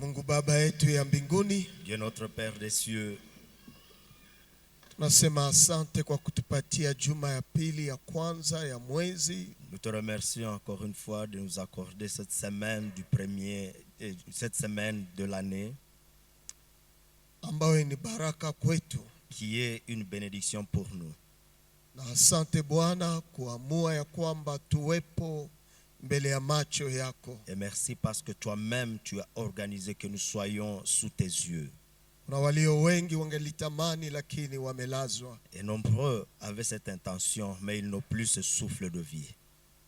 Mungu Baba yetu ya mbinguni, Dieu notre Père des cieux, tunasema asante kwa kutupatia juma ya pili ya kwanza ya mwezi. nous te remercions encore une fois de nous accorder cette semaine cette semaine de l'année Ambayo ni baraka kwetu. qui est une bénédiction pour nous. Na asante Bwana kuamua ya kwamba tuwepo mbele ya macho yako. Et merci parce que toi-même tu as organisé que nous soyons sous tes yeux. Na walio wengi wangelitamani lakini wamelazwa. Et nombreux avaient cette intention, mais ils n'ont plus ce souffle de vie.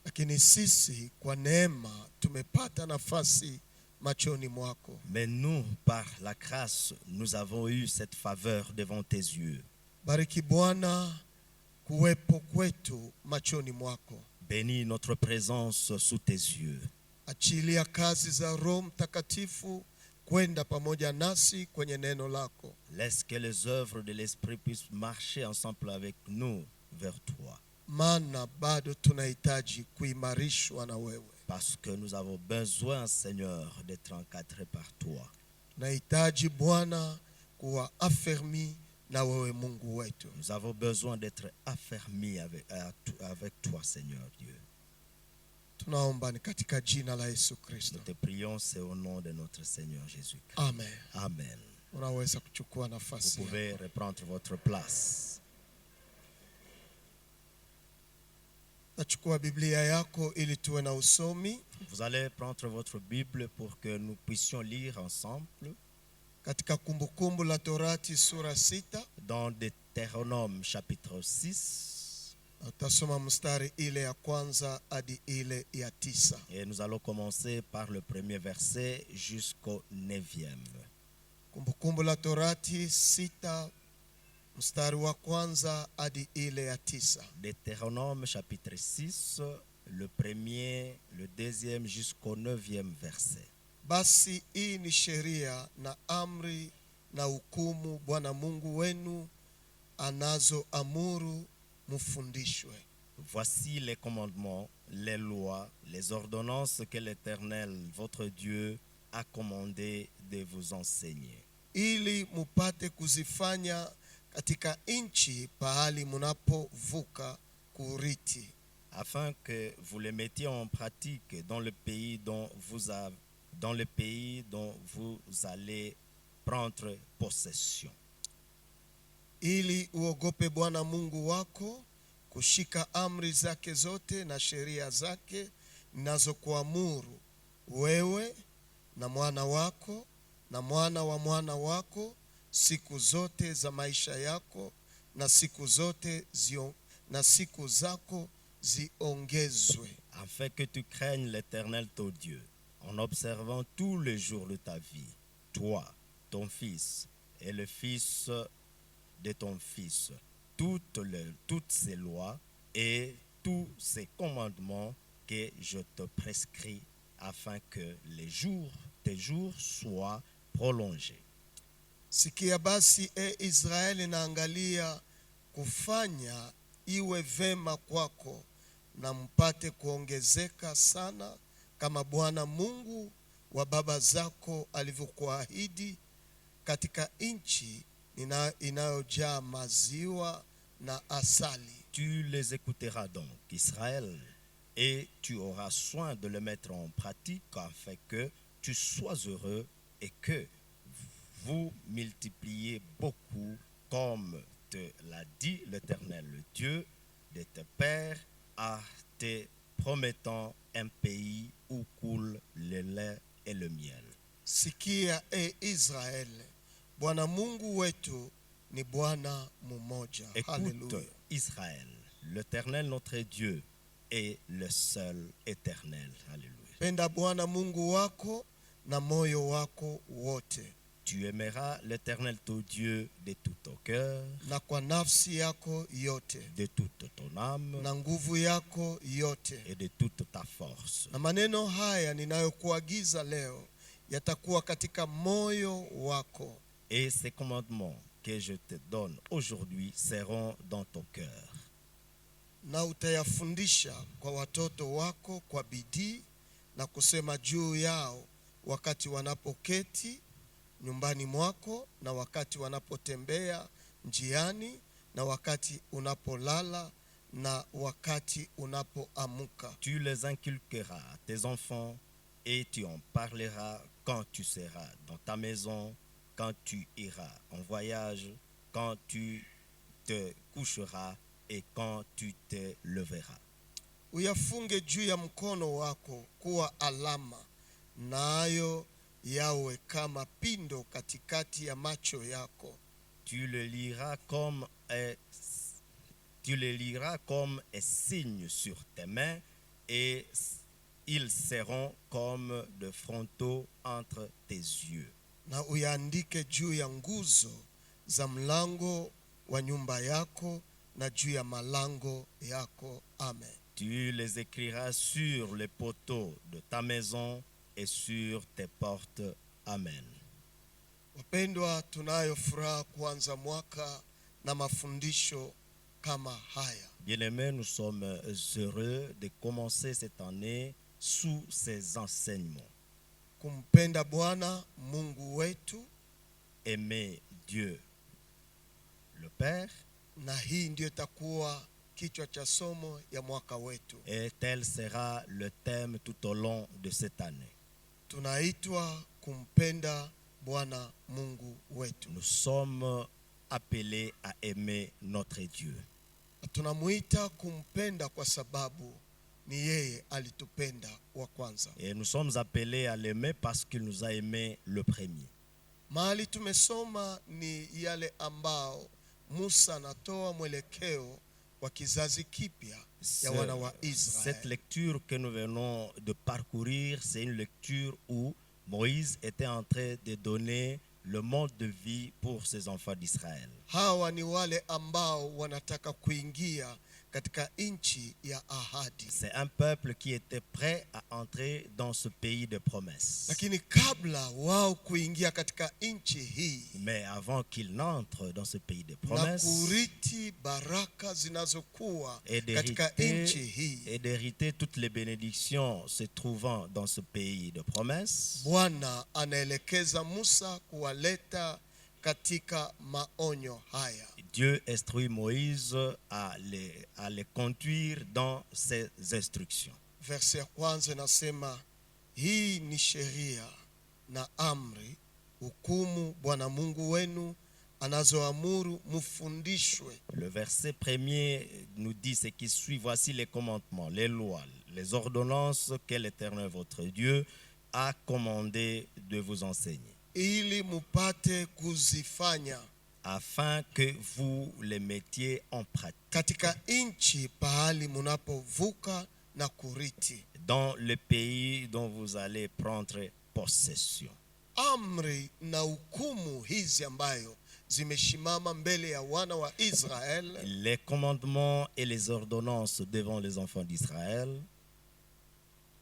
Lakini sisi kwa neema tumepata nafasi machoni mwako. Mais nous, par la grâce, nous avons eu cette faveur devant tes yeux. Bariki Bwana kuwepo kwetu machoni mwako. Bénis notre présence sous tes yeux. Achilia kazi za Roho Mtakatifu kwenda pamoja nasi kwenye neno lako. Laisse que les œuvres de l'Esprit puissent marcher ensemble avec nous vers toi. Maana bado tunahitaji kuimarishwa na wewe. Parce que nous avons besoin, Seigneur, d'être encadrés par toi. Tunahitaji Bwana kuwa affermi na wewe Mungu wetu. Nous avons besoin d'être affermis avec toi, Seigneur Dieu. Tunaomba ni katika jina la Yesu Kristo. Nous te prions, c'est au nom de notre Seigneur Jésus-Christ. Amen. Amen. Unaweza kuchukua Vous nafasi. pouvez reprendre votre place. Nachukua Biblia yako ili tuwe na usomi. Vous allez prendre votre Bible pour que nous puissions lire ensemble Katika Kumbukumbu la Torati sura 6. dans Deutéronome chapitre 6. Utasoma mstari ile ya kwanza hadi ile ya 9. Et nous allons commencer par le premier verset jusqu'au 9e. Kumbukumbu la Torati 6 mstari wa kwanza hadi ile ya 9. Deutéronome chapitre 6, le premier, le deuxième jusqu'au 9e verset. Basi hii ni sheria na amri na hukumu Bwana Mungu wenu anazoamuru mufundishwe. Voici les commandements, les lois, les ordonnances que l'Éternel, votre Dieu, a commandé de vous enseigner. Ili mupate kuzifanya katika nchi pahali munapovuka kuriti. Afin que vous les mettiez en pratique dans le pays dont vous allez prendre possession. Ili uogope Bwana Mungu wako, kushika amri zake zote na sheria zake ninazokuamuru wewe na mwana wako na mwana wa mwana wako siku zote za maisha yako, na siku zako ziongezwe. Afin que tu craignes l'Éternel ton Dieu, en observant tous les jours de ta vie, toi, ton fils et le fils de ton fils, toutes ces lois et tous ces commandements que je te prescris, afin que tes jours soient prolongés. Sikia basi Israeli, naangalia kufanya iwe vema kwako na mpate kuongezeka sana, kama Bwana Mungu wa baba zako alivyokuahidi, katika nchi inayojaa maziwa na asali. Tu les écouteras donc, Israël, et tu auras soin de le mettre en pratique, afin que tu sois heureux et que vous multipliez beaucoup, comme te l'a dit l'Éternel, le Dieu de tes pères, en te promettant un pays où coule le lait et le miel. Sikia Israel, Bwana Mungu wetu ni Bwana mmoja. Écoute, Hallelujah. Israël, l'Éternel notre Dieu est le seul éternel. Alléluia. Penda Bwana Mungu wako na moyo wako wote, Tu aimeras l'Éternel ton Dieu de tout ton cœur, na kwa nafsi yako yote, de toute ton âme na nguvu yako yote. et de toute ta force. Na maneno haya ninayokuagiza leo yatakuwa katika moyo wako. Et ces commandements que je te donne aujourd'hui seront dans ton cœur. Na utayafundisha kwa watoto wako kwa bidii, na kusema juu yao wakati wanapoketi nyumbani mwako, na wakati wanapotembea njiani, na wakati unapolala, na wakati unapoamka. Tu les inculqueras à tes enfants et tu en parleras quand tu seras dans ta maison, quand tu iras en voyage, quand tu te coucheras et quand tu te leveras. Uyafunge juu ya mkono wako kuwa alama, nayo yawe kama pindo katikati ya macho yako. Tu le liras comme un signe sur tes mains et ils seront comme de frontaux entre tes yeux. Na uyaandike juu ya nguzo za mlango wa nyumba yako na juu ya malango yako. Amen. Tu les écriras sur les poteaux de ta maison et sur tes portes. Amen. Wapendwa, tunayo furaha kuanza mwaka na mafundisho kama haya. Bien-aimés, nous sommes heureux de commencer cette année sous ces enseignements. Kumpenda Bwana Mungu wetu, Aimer Dieu le Père, na hii ndio itakuwa kichwa cha somo ya mwaka wetu. et tel sera le thème tout au long de cette année. Tunaitwa kumpenda Bwana Mungu wetu. Nous sommes appelés à aimer notre Dieu. Tunamuita kumpenda kwa sababu ni yeye alitupenda wa kwanza. Et nous sommes appelés à l'aimer parce qu'il nous a aimés le premier. Mahali tumesoma ni yale ambao Musa anatoa mwelekeo wa kizazi kipya ya wana wa Cette Israeli. lecture que nous venons de parcourir, c'est une lecture où Moïse était en train de donner le mode de vie pour ses enfants d'Israël. Hawa ni wale ambao wanataka kuingia katika nchi ya ahadi. C'est un peuple qui était prêt à entrer dans ce pays de promesses. Lakini kabla wao kuingia katika nchi hii Mais avant qu'ils n'entrent dans ce pays de na promesses kuriti baraka zinazokuwa katika nchi hii, et d'hériter toutes les bénédictions se trouvant dans ce pays de promesses, Bwana anaelekeza Musa kuwaleta katika maonyo haya. Dieu instruit Moïse à les conduire dans ses instructions. Verse ya kwanza nasema, hii ni sheria na amri, hukumu Bwana Mungu wenu anazoamuru mufundishwe. Le verset premier nous dit ce qui suit: voici les commandements, les lois, les ordonnances que l'Éternel votre Dieu a commandé de vous enseigner, Ili mupate kuzifanya afin que vous les mettiez en pratique katika nchi pahali munapovuka na kuriti. dans le pays dont vous allez prendre possession. Amri na hukumu hizi ambayo zimeshimama mbele ya wana wa Israel Les commandements et les ordonnances devant les enfants d'Israël,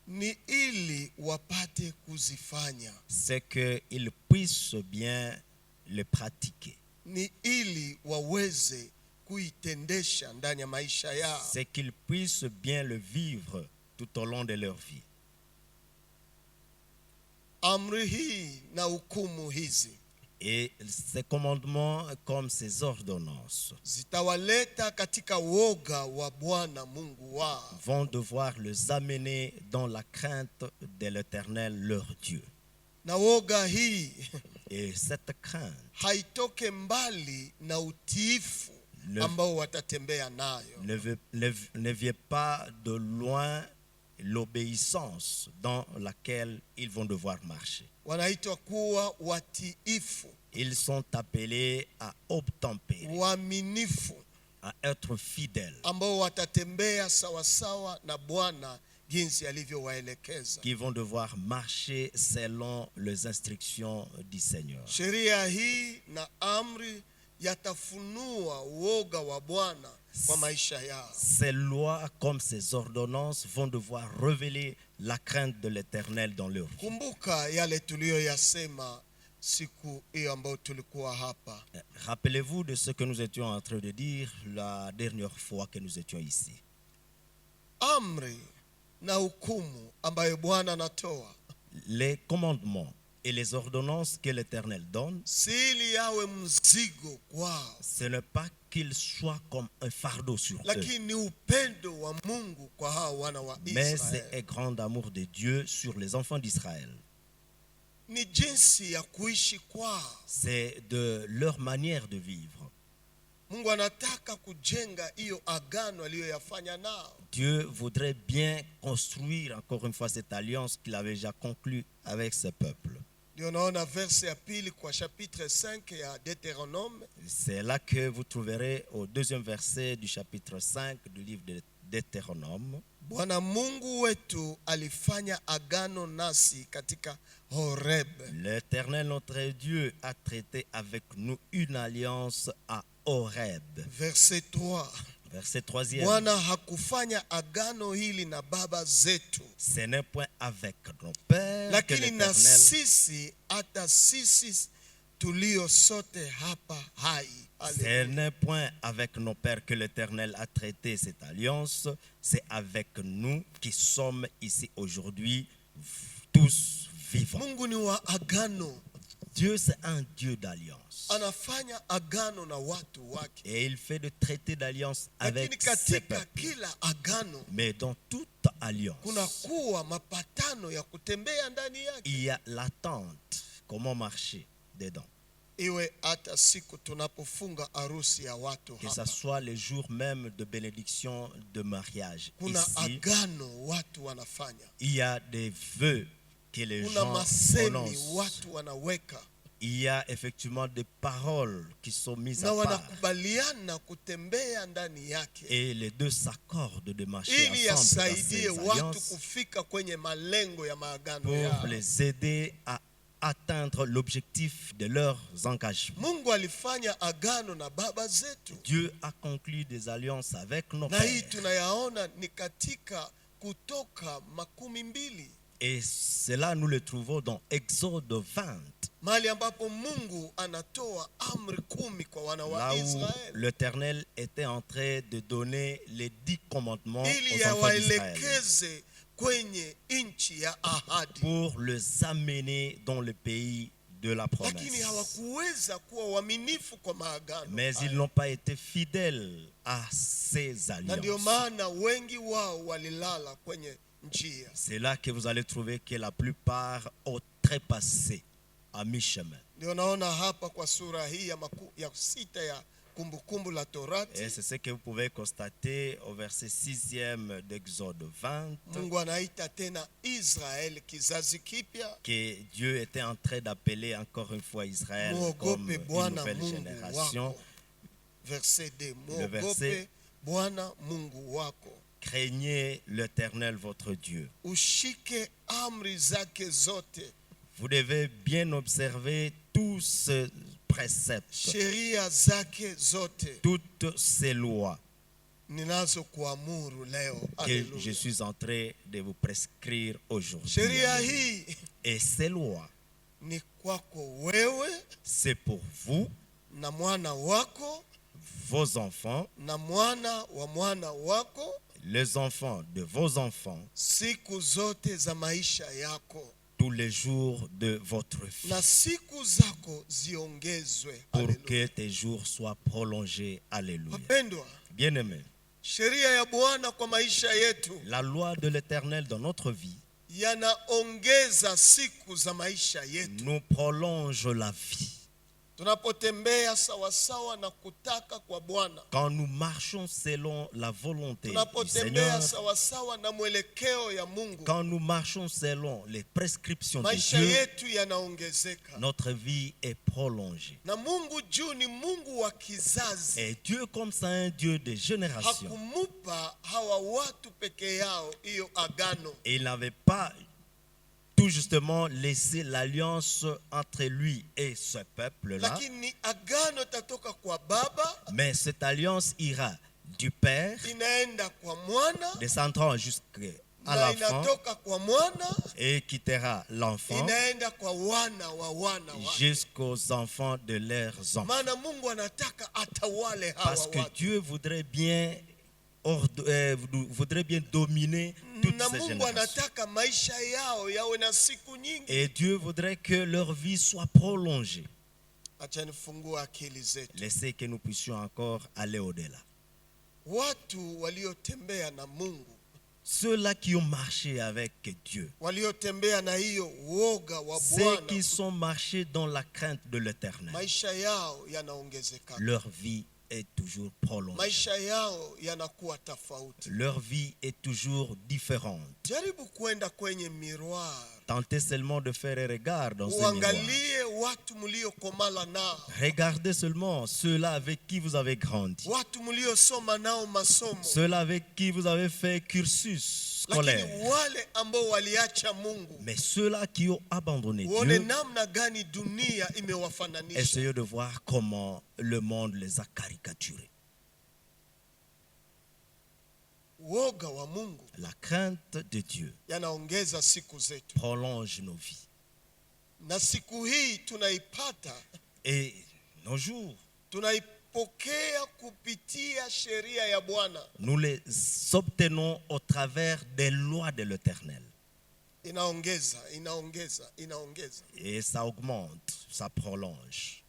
ni ili wapate kuzifanya, c'est qu'ils puissent bien les pratiquer. ni ili waweze kuitendesha ndani ya maisha yao. C'est qu'ils puissent bien le vivre tout au long de leur vie. Amri hii na hukumu hizi Et ces commandements comme ces ordonnances zitawaleta katika woga wa Bwana Mungu wao, vont devoir les amener dans la crainte de l'Éternel leur Dieu. na woga hii Et cette crainte haitoke mbali na utiifu ambao watatembea nayo. ne vient pas de loin l'obéissance dans laquelle ils vont devoir marcher. Wanaitwa kuwa watiifu, Ils sont appelés à obtempérer, waaminifu, à être fidèles, ambao watatembea sawasawa na Bwana jinsi alivyowaelekeza. qui vont devoir marcher selon les instructions du Seigneur. Sheria hii na amri yatafunua woga wa Bwana kwa maisha yao. Ces lois comme ces ordonnances vont devoir révéler la crainte de l'Éternel dans leur vie. Kumbuka yale tuliyoyasema siku hiyo ambayo tulikuwa hapa. Rappelez-vous de ce que nous étions en train de dire la dernière fois que nous étions ici. Amri na hukumu ambayo Bwana anatoa les commandements et les ordonnances que l'Éternel donne, si ili yawe mzigo kwao, ce n'est pas qu'ils soient comme un fardeau sur eux, lakini ni upendo wa Mungu kwa hao wana wa mais c'est Israeli. un grand amour de Dieu sur les enfants d'Israël. Ni jinsi ya kuishi kwao. C'est de leur manière de vivre. Mungu anataka kujenga hiyo agano aliyoyafanya nao. Dieu voudrait bien construire encore une fois cette alliance qu'il avait déjà conclue avec ce peuple. Ndio naona verse ya pili kwa chapitre 5 ya Deutéronome. C'est là que vous trouverez au deuxième verset du chapitre 5 du livre de Deutéronome. Bwana Mungu wetu alifanya agano nasi katika Horeb. L'Éternel notre Dieu a traité avec nous une alliance à Horeb. Verset 3. Verset 3e. Bwana hakufanya agano hili na baba zetu, Ce n'est point avec nos pères que lakini na l'Éternel, sisi, hata sisi tulio sote hapa hai. ce n'est point avec nos pères que l'Éternel a traité cette alliance, c'est avec nous qui sommes ici aujourd'hui, tous vivants. Mungu ni wa agano. Dieu, c'est un Dieu d'alliance. Anafanya agano na watu wake. Et il fait de traité d'alliance avec Lakini ses katika peuples. kila agano Mais dans toute alliance, kuna kuwa mapatano ya kutembea ndani yake. il y a l'attente, comment marcher dedans. Iwe hata siku tunapofunga harusi ya watu Que ce hapa, soit les jours même de bénédiction de mariage. kuna Ici, agano watu wanafanya. il y a des vœux que les Kuna gens masemi prononcent. watu wanaweka Il y a effectivement des paroles qui sont mises na à part. wanakubaliana kutembea ndani yake, Et les deux s'accordent de marcher ili ensemble dans yasaidie ces watu alliances kufika kwenye malengo ya maagano pour yao. les aider à atteindre l'objectif de leurs engagements. Mungu alifanya agano na baba zetu, Dieu a conclu des alliances avec nos na hii pères. tunayaona ni katika Kutoka 12, Et cela, nous le trouvons dans Exode 20, mahali ambapo Mungu anatoa amri 10 kwa wana wa là où Israeli l'Éternel était en train de donner les 10 commandements ili aux enfants d'Israël yawaelekeze kwenye nchi ya ahadi, pour les amener dans le pays de la lakini promesse. hawakuweza kuwa waaminifu kwa maagano Mais haya. ils n'ont pas été fidèles à ces Na ndio alliances. maana wengi wao walilala kwenye njia. C'est là que vous allez trouver que la plupart ont trépassé à mi-chemin. Ndio naona hapa kwa sura hii ya 6 ya Kumbukumbu la Torati, Et c'est ce que vous pouvez constater au verset 6e d'Exode 20, Mungu anaita tena Israeli kizazi kipya. que Dieu était en train d'appeler encore une fois Israël comme Muogope une Bwana nouvelle Mungu génération. wako. Verset 2. Le verset- Muogope Bwana Mungu wako, Craignez l'Éternel votre Dieu. ushike amri zake zote, Vous devez bien observer tous ces préceptes, sheria zake zote toutes ces lois ninazokuamuru leo. que je Haleluya. suis en train de vous prescrire aujourd'hui. Sheria hii Et ces lois, ni kwako wewe c'est pour vous, na mwana wako vos enfants, na mwana wa mwana wako, les enfants de vos enfants, siku zote za maisha yako, tous les jours de votre vie, na siku zako ziongezwe. pour Haleluya. que tes jours soient prolongés. Alléluia. Wapendwa, Bien-aimés, sheria ya Bwana kwa maisha yetu la loi de l'Éternel dans notre vie yanaongeza siku za maisha yetu. nous prolonge la vie. Tunapotembea sawasawa na kutaka kwa Bwana, Quand nous marchons selon la volonté du tunapotembea Seigneur, sawasawa na mwelekeo ya Mungu, quand nous marchons selon les prescriptions de maisha Dieu, yetu yanaongezeka. notre vie est prolongée. Na Mungu juu ni Mungu wa kizazi, Et Dieu, comme ça, un Dieu de génération, hakumupa hawa watu peke yao hiyo agano, et il n'avait pas tout justement laissé l'alliance entre lui et ce peuple-là, lakini agano tatoka kwa baba mais cette alliance ira du Père, inaenda kwa mwana descendant jusqu'à na l'enfant, inatoka kwa mwana et quittera l'enfant inaenda kwa wana wa wana wake. jusqu'aux enfants de leurs enfants. Maana Mungu anataka atawale hawa Parce que watu. Dieu voudrait bien voudrait bien dominer toute na ces Mungu générations. anataka maisha yao yawe na siku nyingi. Et Dieu voudrait que leur vie soit prolongée. Acha nifungue akili zetu. Laissez que nous puissions encore aller au-delà. Watu waliotembea na Mungu, Ceux-là qui ont marché avec Dieu, waliotembea na hiyo woga wa ceux Bwana, qui sont marchés dans la crainte de l'Éternel, maisha yao yanaongezeka, leur vie est toujours prolongée. maisha yao yanakuwa tofauti. Leur vie est toujours différente. Jaribu kwenda kwenye miroir, Tentez seulement de faire un regard dans ce miroir. uangalie watu mliokomala nao, Regardez seulement ceux-là avec qui vous avez grandi, watu mliosoma nao masomo, ceux-là avec qui vous avez fait cursus lakini scolaire. wale ambao waliacha Mungu, Mais ceux-là qui ont abandonné uone Dieu, namna gani dunia imewafananisha. essayez de voir comment le monde les a caricaturés. Woga wa Mungu La crainte de Dieu yanaongeza siku zetu, prolonge nos vies. na siku hii tunaipata, Et nos jours, tunaipokea kupitia sheria ya Bwana. nous les obtenons au travers des lois de l'Éternel. Inaongeza. Et ça augmente, ça prolonge.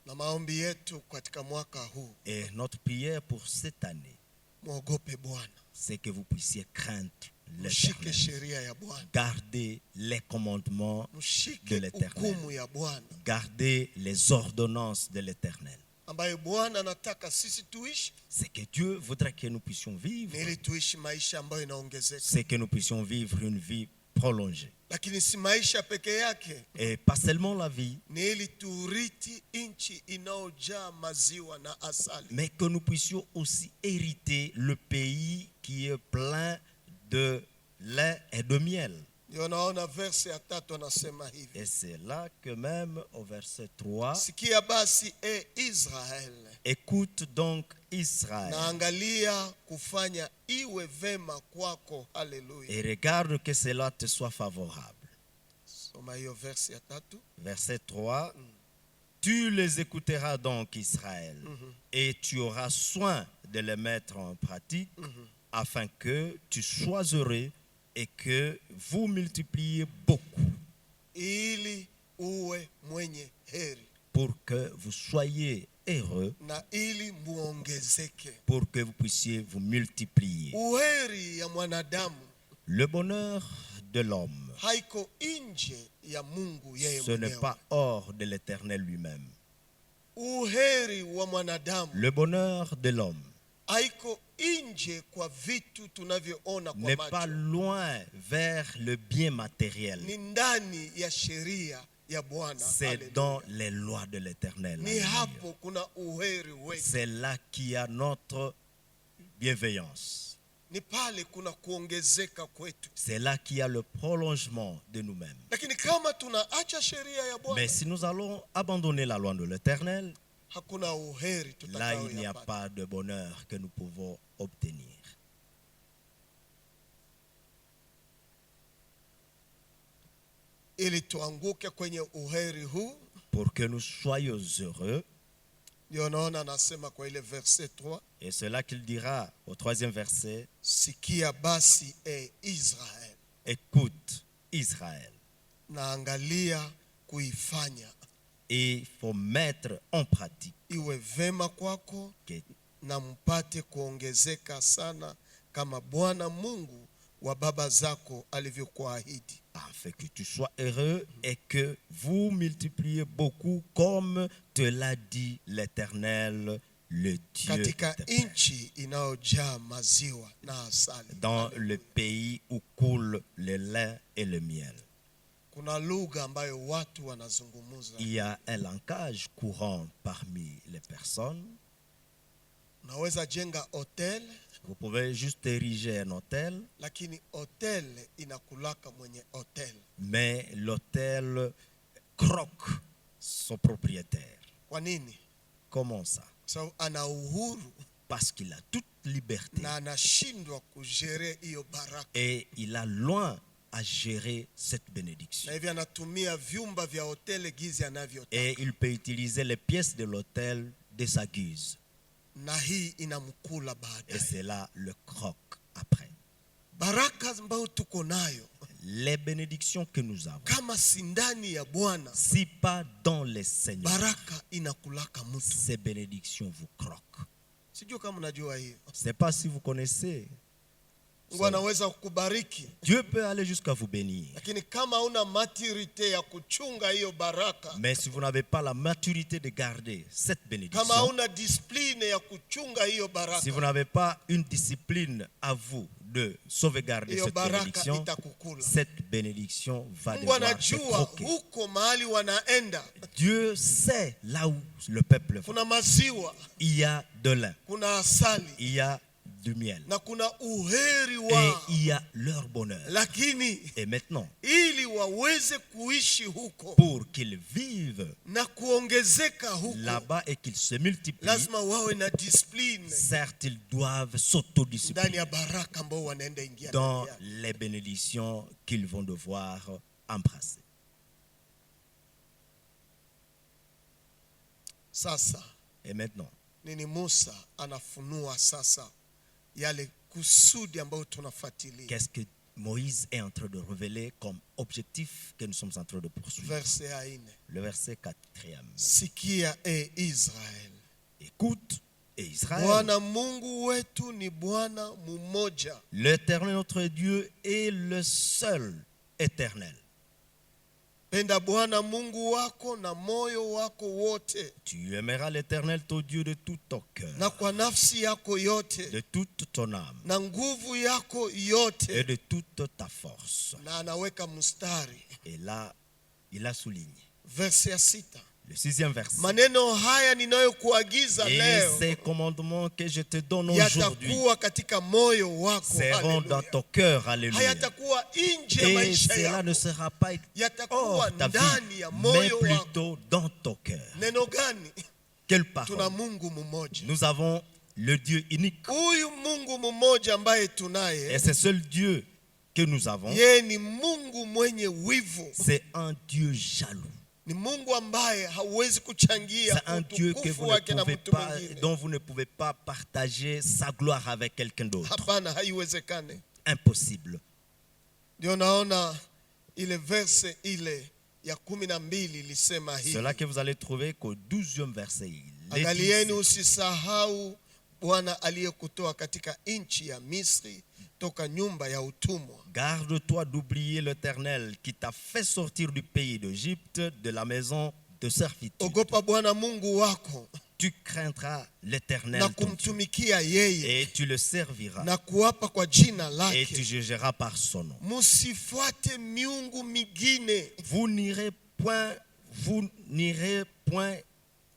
Na maombi yetu katika mwaka huu, Et notre prière pour cette année, mwogope Bwana, c'est que vous puissiez craindre mshike l'Éternel. sheria ya Bwana, Gardez les commandements de mshike l'Éternel. hukumu ya Bwana Gardez les ordonnances de l'Éternel. ambayo Bwana anataka sisi tuishi, C'est que Dieu voudrait que nous puissions vivre. ili tuishi maisha ambayo inaongezeka, C'est que nous puissions vivre une vie prolongée. lakini si maisha peke yake, Et pas seulement la vie, ni ili turiti nchi inayojaa maziwa na asali. mais que nous puissions aussi hériter le pays qui est plein de lait et de miel. Ndio naona verse ya 3 anasema hivi, Et c'est là que même au verset 3, sikia basi Israel, écoute donc Israël na angalia kufanya iwe vema kwako. Haleluya. et regarde que cela te soit favorable. Soma hiyo verse ya 3. Verset 3, tu les écouteras donc Israël et tu auras soin de les mettre en pratique afin que tu sois heureux et que vous multipliez beaucoup Ili uwe mwenye heri pour que vous soyez heureux, na ili muongezeke. pour que vous puissiez vous multiplier. Uheri ya mwanadamu Le bonheur de l'homme, haiko nje ya Mungu yeye ce n'est mwenyewe. pas hors de l'Éternel lui-même. Uheri wa mwanadamu Le bonheur de l'homme haiko nje kwa vitu tunavyoona kwa n'est pas macho, loin vers le bien matériel. ni ndani ya sheria ya Bwana. C'est Haleluya. dans les lois de l'Éternel. Ni Alléluia. hapo kuna uheri wetu, C'est là qu'il y a notre bienveillance. ni pale kuna kuongezeka kwetu. C'est là qu'il y a le prolongement de nous-mêmes. Lakini kama tunaacha sheria ya Bwana, Mais si nous allons abandonner la loi de l'Éternel, hakuna uheri là il n'y a tutakaoyapata. pas de bonheur que nous pouvons obtenir. Ili tuanguke kwenye uheri huu, Pour que nous soyons heureux, ndio naona anasema kwa ile verset 3, et c'est là qu'il dira au 3e verset, sikia basi Israel, écoute Israël. na angalia kuifanya Et il faut mettre en pratique iwe vema kwako que na mpate kuongezeka sana kama Bwana Mungu wa baba zako alivyokuahidi. afin que tu sois heureux et que vous multipliez beaucoup comme te l'a dit l'Éternel, le Dieu de Katika tes pères, nchi inayojaa maziwa na asali. dans le pays où coule le lait et le miel. Kuna lugha ambayo watu wanazungumza. Il y a un langage courant parmi les personnes. Unaweza jenga hotel, Vous pouvez juste ériger un hôtel, lakini hotel inakulaka mwenye hotel. mais l'hôtel croque son propriétaire. Kwa nini? Comment ça? Sababu ana uhuru Parce qu'il a toute liberté na anashindwa kujere hiyo baraka, et il a loin à gérer cette bénédiction. na hivi anatumia vyumba vya hoteli gizi anavyotaka. Et il peut utiliser les pièces de l'hôtel de sa guise. na hii inamkula et baadaye. c'est là le croc après. Baraka ambayo tuko nayo Les bénédictions que nous avons, kama si ndani ya Bwana, si pas dans les seigneurs, baraka inakulaka mtu. ces bénédictions vous croquent. Sijui kama unajua hiyo. Je ne sais pas si vous connaissez. Mungu anaweza kukubariki, Dieu peut aller jusqu'à vous bénir. lakini kama una maturite ya kuchunga hiyo baraka, Mais si vous n'avez pas la maturité de garder cette kama bénédiction, una discipline ya kuchunga hiyo baraka, si vous n'avez pas une discipline à vous de sauvegarder hiyo cette baraka bénédiction, itakukula. cette bénédiction va Mungu devoir se anajua croquer. huko mahali wanaenda Dieu sait là où le peuple va. kuna maziwa, Il y a de lin, kuna asali il y a du miel na kuna uheri et wa, il y a leur bonheur. lakini Et maintenant, ili waweze kuishi huko pour qu'ils vivent na kuongezeka huko, là-bas et qu'ils se multiplient, lazima wawe na discipline certes, ils doivent ndani s'autodiscipliner ya baraka ambao wanaenda ingia dans ndani yake. les bénédictions qu'ils vont devoir embrasser. Sasa Et maintenant, nini Musa anafunua sasa yale kusudi ambayo tunafuatilia. qu'est-ce que Moïse est en train de révéler comme objectif que nous sommes en train de poursuivre? Verse ya 4. Le verset 4e. Sikia Israel, Écoute, et Israël, Bwana Mungu wetu ni Bwana mmoja. l'Éternel notre Dieu est le seul éternel. Penda Bwana Mungu wako na moyo wako wote, Tu aimeras l'Éternel ton Dieu de tout ton cœur, na kwa nafsi yako yote, de toute ton âme na nguvu yako et yote. de toute ta force. Na anaweka mstari, Et là, il a souligné. verse ya 6. Le 6e verset. Maneno haya ninayokuagiza Et leo ces commandements que je te donne aujourd'hui yatakuwa katika moyo wako. seront dans Haleluya. ton cœur. Alléluia. Hayatakuwa nje ya Et maisha cela ne yako, sera pas yatakuwa hors ta ndani vie, ya mais moyo wako. plutôt dans ton cœur. Neno gani? Quelle Tuna parole. Mungu mmoja. Nous avons le Dieu unique. Huyu Mungu mmoja ambaye Et tunaye, c'est seul Dieu que nous avons. yeye ni Mungu mwenye wivu. C'est un Dieu jaloux. Ni Mungu ambaye hauwezi kuchangia C'est un Dieu que utukufu vous ne wake na pouvez mtu pas, mwingine. dont vous ne pouvez pas partager sa gloire avec quelqu'un d'autre. Hapana, haiwezekane. Impossible. Ndio naona ile verse ile ya 12 ilisema hivi. Cela que vous allez trouver qu'au 12e verset. Il est dit, Angalieni, usisahau Bwana aliyekutoa katika nchi ya Misri, toka nyumba ya utumwa. garde-toi d'oublier l'Éternel qui t'a fait sortir du pays d'Égypte, de la maison de servitude. Ogopa Bwana Mungu wako Tu craindras l'Éternel na ton Dieu, kumtumikia yeye et tu le serviras na kuapa kwa jina et tu lake. jugeras par son nom. Musifuate miungu mingine. Vous n'irez point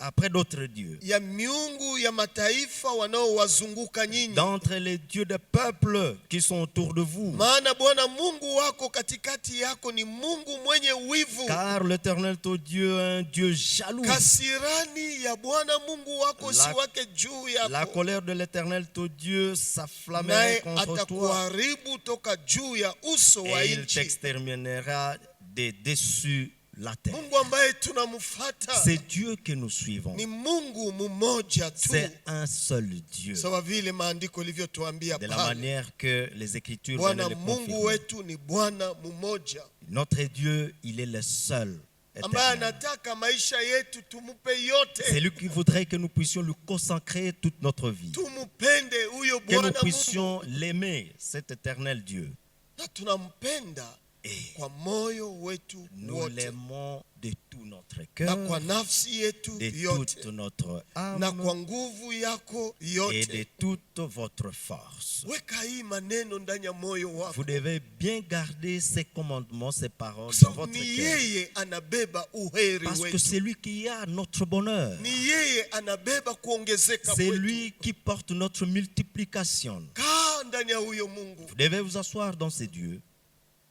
après d'autres dieux. Ya miungu ya mataifa wanaowazunguka nyinyi. D'entre les dieux des peuples qui sont autour de vous. Maana Bwana Mungu wako katikati yako ni Mungu mwenye wivu. Car l'Éternel ton Dieu est un Dieu jaloux. Kasirani ya Bwana Mungu wako siwake juu La yako, colère de l'Éternel ton Dieu s'afflammerait naye contre toi atakuharibu toka juu ya uso wa et il nchi. t'exterminera de dessus la terre. Mungu ambaye tunamfuata C'est Dieu que nous suivons. ni Mungu mmoja tu, C'est un seul Dieu. sawa vile maandiko ilivyotuambia De la pale. manière que les Écritures Bwana viennent le Mungu confirmer. wetu ni Bwana mmoja Notre Dieu, il est le seul ambaye éternel. anataka maisha yetu tumupe yote, C'est lui qui voudrait que nous puissions lui consacrer toute notre vie. tumupende huyo Que nous Bwana Mungu, puissions l'aimer, cet éternel Dieu. na tunampenda Et kwa moyo wetu nous wote, l'aimons de tout notre na cœur, kwa nafsi yetu de yote, toute notre na âme kwa nguvu yako et de yote. toute votre force. Weka hii maneno ndani ya moyo wako, Vous devez bien garder ces commandements, ces paroles kwa dans sababu votre ni cœur. yeye anabeba uheri Parce que wetu, c'est lui qui a notre bonheur. ni yeye anabeba kuongezeka C'est kwetu. lui qui porte notre multiplication. Kaa ndani ya huyo Mungu Vous devez vous asseoir dans ces dieux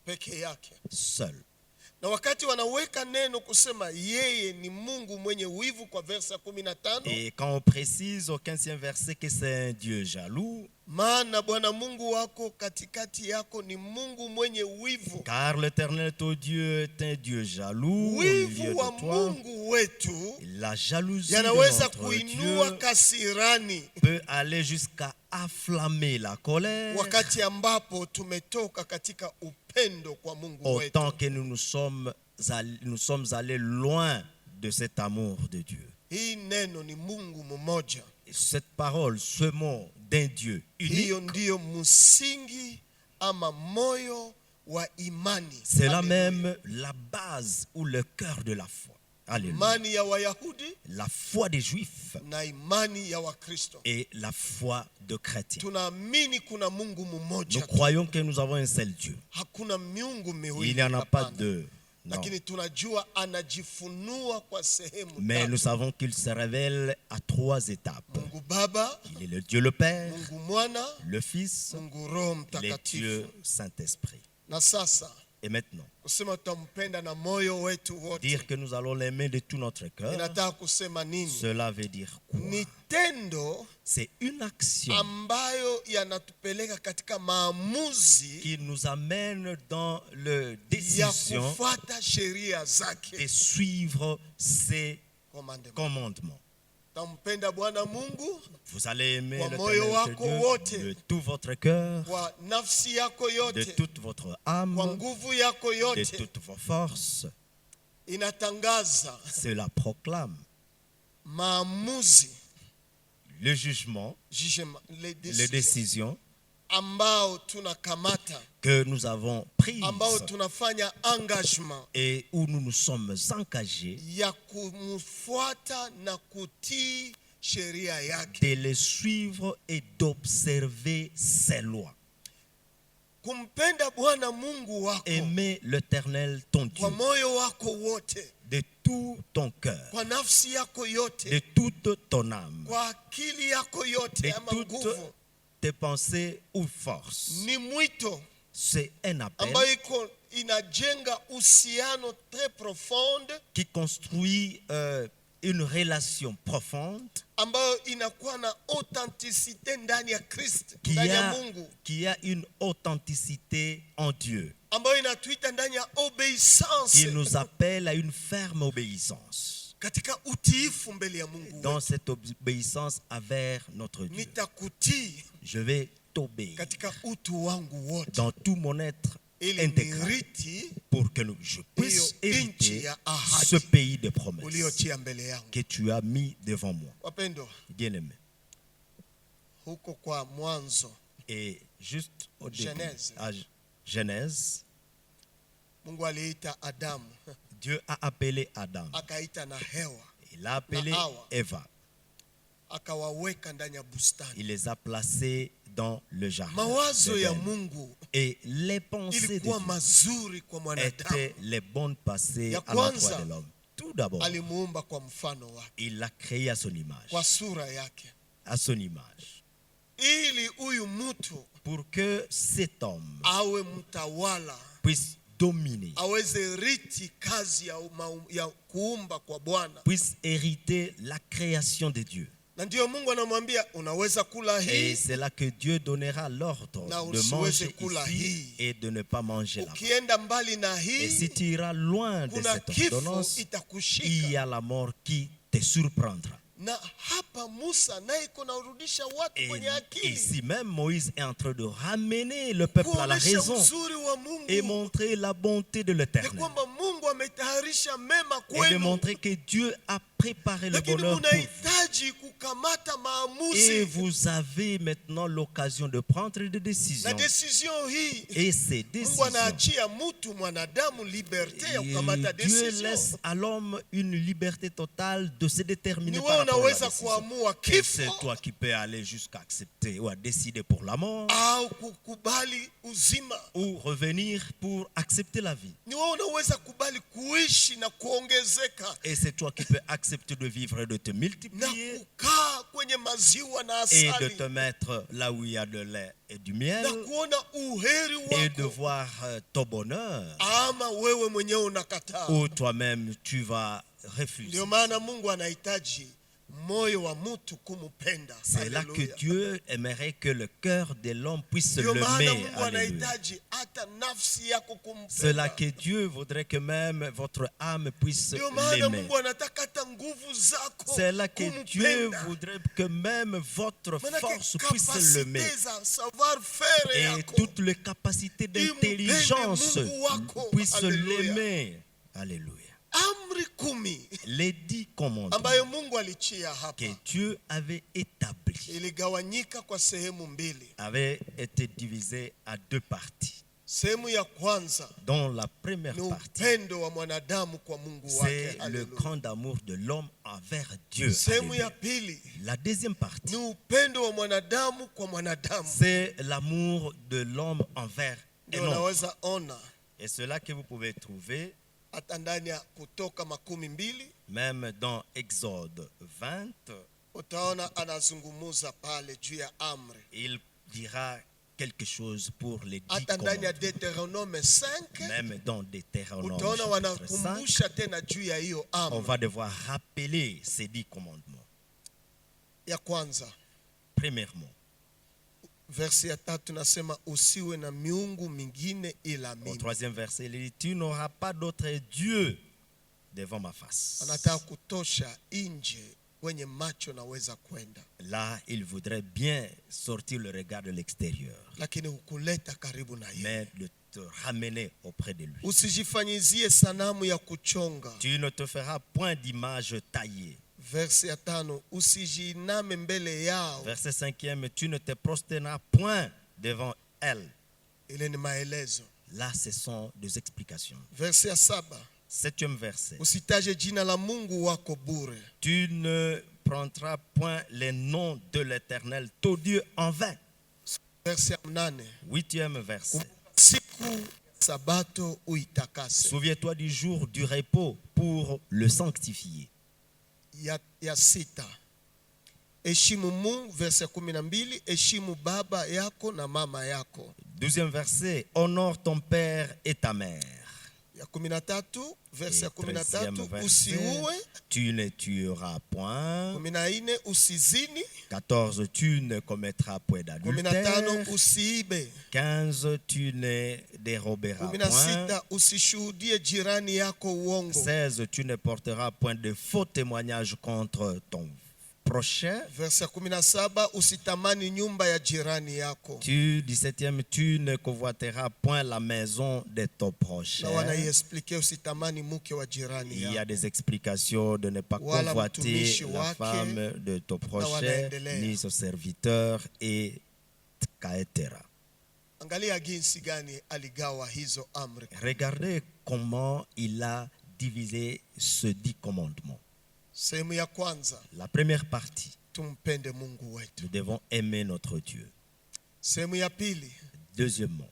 peke yake. seul. Na wakati wanaweka neno kusema yeye ni Mungu mwenye wivu kwa verse ya 15, Et quand on précise au 15e verset que c'est un Dieu jaloux, Maana Bwana Mungu wako katikati yako ni Mungu mwenye wivu. Car l'Éternel ton Dieu est un Dieu jaloux au milieu Wivu wa de toi. Mungu wetu La jalousie de yanaweza notre kuinua Dieu kasirani peut aller jusqu'à afflammer la colère wakati ambapo tumetoka katika upendo kwa Mungu wetu. autant que nous sommes allés loin de cet amour de Dieu. Hii neno ni Mungu mmoja. Et cette parole, ce mot d'un Dieu Hiyo unique, ndiyo msingi ama moyo wa imani. c'est là Haleluya. même la base ou le cœur de la foi. Alléluia. Imani ya Wayahudi La foi des Juifs na imani ya Wakristo. et la foi de chrétiens. Tunaamini kuna Mungu Nous mmoja. croyons que nous avons un seul Dieu. Hakuna miungu miwili. Il n'y en a pas hapana. deux. Non. Lakini tunajua anajifunua kwa sehemu Mais nous tatu. savons qu'il se révèle à 3 étapes. Mungu Baba, Il est le Dieu le Père, Mungu Mwana, le Fils, Mungu Roho le Mtakatifu. Dieu Saint-Esprit. Na sasa Et maintenant, kusema tutampenda na moyo wetu wote, dire que nous allons l'aimer de tout notre cœur, inataka kusema nini? cela veut dire quoi? Ni tendo C'est une action ambayo yanatupeleka katika maamuzi qui nous amène dans la ya décision kufuata sheria de zake. suivre ses Commandement. commandements. Tampenda Bwana Mungu Vous allez aimer Kwa l'Éternel moyo votre wako Dieu wote. de tout votre cœur, kwa nafsi yako de yote, toute votre kwa âme, nguvu yako de yote. toutes vos forces. Inatangaza Cela proclame maamuzi, le jugement, les les décisions ambao tunakamata, que nous avons prises ambao tunafanya engagement et où nous nous sommes engagés ya kumfuata na kutii sheria yake. de les suivre et d'observer ses lois. Kumpenda Bwana Mungu wako Aimer l'Éternel ton Dieu kwa moyo wako wote, de tout ton cœur, kwa nafsi yako de yote, toute ton âme, kwa akili yako yote de ama toutes nguvu, tes pensées ou forces. ni mwito C'est un appel ambayo inajenga uhusiano très profonde, qui construit une relation profonde ambayo inakuwa na authenticité ndani ya Kristo, ndani ya Mungu, qui a une authenticité en Dieu, ambayo inatuita ndani ya obedience, qui nous appelle à une ferme obéissance. katika utiifu mbele ya Mungu. Dans cette obéissance envers notre Dieu, Nitakutii je vais t'obéir katika utu wangu wote, dans tout mon être ili intégral niriti pour que je puisse hiyo nchi hériter ya ahadi ce pays de promesses uliotia mbele yangu. que tu as mis devant moi. Wapendwa, Bien-aimé. huko kwa Mwanzo, Et juste au début, Genèse. à Genèse, Mungu aliita Adamu, Dieu a appelé Adam. akaita na Hewa, Il a appelé Na Hawa. Eva. akawaweka ndani ya bustani. Il les a placés dans le jardin. Mawazo ya d'Éden. Mungu Et les pensées de ilikuwa Dieu mazuri kwa mwanadamu. étaient les bonnes passées Ya à l'endroit kwanza, de l'homme. Tout d'abord, Alimuumba kwa mfano wake, il l'a créé à son image. kwa sura yake, À son image. ili huyu mtu Pour que cet homme awe mtawala, puisse dominer, aweze riti kazi ya kuumba kwa Bwana. puisse hériter la création de Dieu. Na ndio Mungu anamwambia unaweza kula Et hii, c'est là que Dieu donnera l'ordre Na de usiweze manger kula ici hii. et de ne pas manger là-bas. ukienda mbali na Et si hii, tu iras loin de kuna cette kifo ordonnance, il y itakushika. a la mort qui te surprendra. Na hapa Musa naye kunarudisha watu Et kwenye akili, ici même, Moïse est en train de ramener le peuple à la kuonesha raison uzuri wa et Mungu, montrer la bonté de ya l'Éternel. kwamba Mungu ametayarisha mema Et de kwenu, montrer que Dieu a préparé le lakini bonheur pour vous. munahitaji kukamata Et maamuzi. vous avez maintenant l'occasion de prendre des Na décisions. decision hii Et ces Mungu décisions, anaachia mtu mwanadamu liberte ya kukamata Dieu decision. laisse à l'homme une liberté totale de se Ni déterminer par wewe rapport à la unaweza décision. kuamua Et c'est kifo toi qui peux aller jusqu'à accepter ou à décider pour la mort au kukubali uzima. ou revenir pour accepter la vie. Ni wewe unaweza kubali kuishi na kuongezeka Et c'est toi qui peux accepter de vivre et de te na multiplier kukaa kwenye maziwa na et de asali te mettre là où il y a de lait et du miel na kuona uheri et de wako, voir ton bonheur ama wewe mwenyewe unakataa. ou toi-même tu vas refuser. Ndio maana Mungu anahitaji moyo wa mtu kumupenda. C'est là que Haleluya. Dieu aimerait que le cœur de l'homme puisse Ndio maana l'aimer. Mungu Alléluia. anahitaji hata nafsi yako C'est là kumpenda. que Dieu voudrait que même votre âme puisse Ndio maana l'aimer. Mungu anataka hata nguvu zako C'est là que Dieu kumpenda. voudrait que même votre Manake force puisse l'aimer. kapasite za savoir faire Et yako toutes les capacités d'intelligence Impende Mungu wako. puissent Alléluia. l'aimer. Alléluia. amri 10 Les 10 commandements ambayo Mungu alichia hapa que Dieu avait établis iligawanyika kwa sehemu mbili. avaient été divisés à 2 parties. Sehemu ya kwanza Dont la première ni partie, upendo wa mwanadamu kwa Mungu wake. c'est le Haleluya. grand amour de l'homme envers Dieu. Sehemu Alléluia. ya pili La deuxième ni partie, upendo wa mwanadamu kwa mwanadamu. c'est l'amour de l'homme envers un Ndio homme. unaweza ona Et cela que vous pouvez trouver hata ndani ya Kutoka 12 même dans Exode 20, utaona anazungumuza pale juu ya amri. il dira quelque chose pour les 10 Hata ndani ya commandements. Deuteronome 5 Même dans Deutéronome utaona chapitre 5, wanakumbusha tena juu ya hiyo on amri. va devoir rappeler ces 10 commandements. Ya kwanza Premièrement, versi ya 3 nasema usiwe na miungu mingine ila au mimi. 3e verset, il dit, tu n'auras pas d'autre Dieu devant ma face. Anataka kutosha nje kwenye macho naweza kwenda, Là, il voudrait bien sortir le regard de l'extérieur, lakini hukuleta karibu na yeye. mais de te ramener auprès de lui. Usijifanyizie sanamu ya kuchonga. Tu ne te feras point d'image taillée. Versi ya 5 usijiiname mbele yao. Verset 5e, tu ne te prosterneras point devant elle. Ile ni maelezo. Là, ce sont des explications. Versi ya 7 7e verset, usitaje jina la Mungu wako bure. tu ne prendras point les noms de l'Éternel, ton Dieu, en vain. Versi ya 8 8e verset, siku ya sabato uitakase. souviens-toi du jour du repos pour le sanctifier. Ya 6 heshimu Mungu. Versi ya 12 heshimu baba yako na mama yako. 12e verset, honore ton père et ta mère. Ya 13 versi ya Et 13e 13 verset, usiue. tu ne tueras point. 14 usizini. 14, tu ne commettras point 15 d'adultère. usiibe. 15, tu ne déroberas point. 16 usishuhudie jirani yako uongo. 16, tu ne porteras point de faux témoignages contre ton prochain. Versi ya 17 usitamani nyumba ya jirani yako. 17e, tu ne convoiteras point la maison de ton prochain. Na wanaiexplique usitamani mke wa jirani Il y a yako. des explications de ne pas Wala convoiter mtumishi la wake, femme de ton prochain, wanaendelea. ni son serviteur, et etc. Angalia jinsi gani aligawa hizo amri. Regardez comment il a divisé ce 10 commandements. Sehemu ya kwanza La première partie, tumpende Mungu wetu. nous devons aimer notre Dieu. Sehemu ya pili Deuxièmement,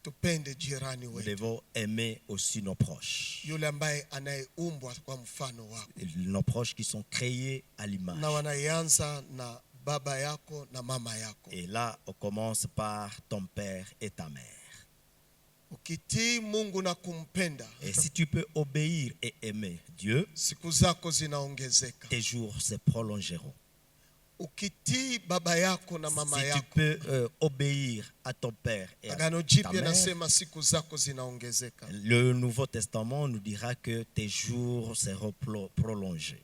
tupende jirani nous wetu, devons aimer aussi nos proches. yule ambaye anayeumbwa kwa mfano wako, Nos proches qui sont créés à l'image. na wanaanza na baba yako na mama yako. Et là, on commence par ton père et ta mère. Ukitii Mungu na kumpenda, Et si tu peux obéir et aimer Dieu, siku zako zinaongezeka. tes jours se prolongeront. Ukitii baba yako na mama Si tu yako, peux obéir à ton père et à Agano ta Jipya mère, nasema siku zako zinaongezeka. le Nouveau Testament nous dira que tes jours seront prolongés.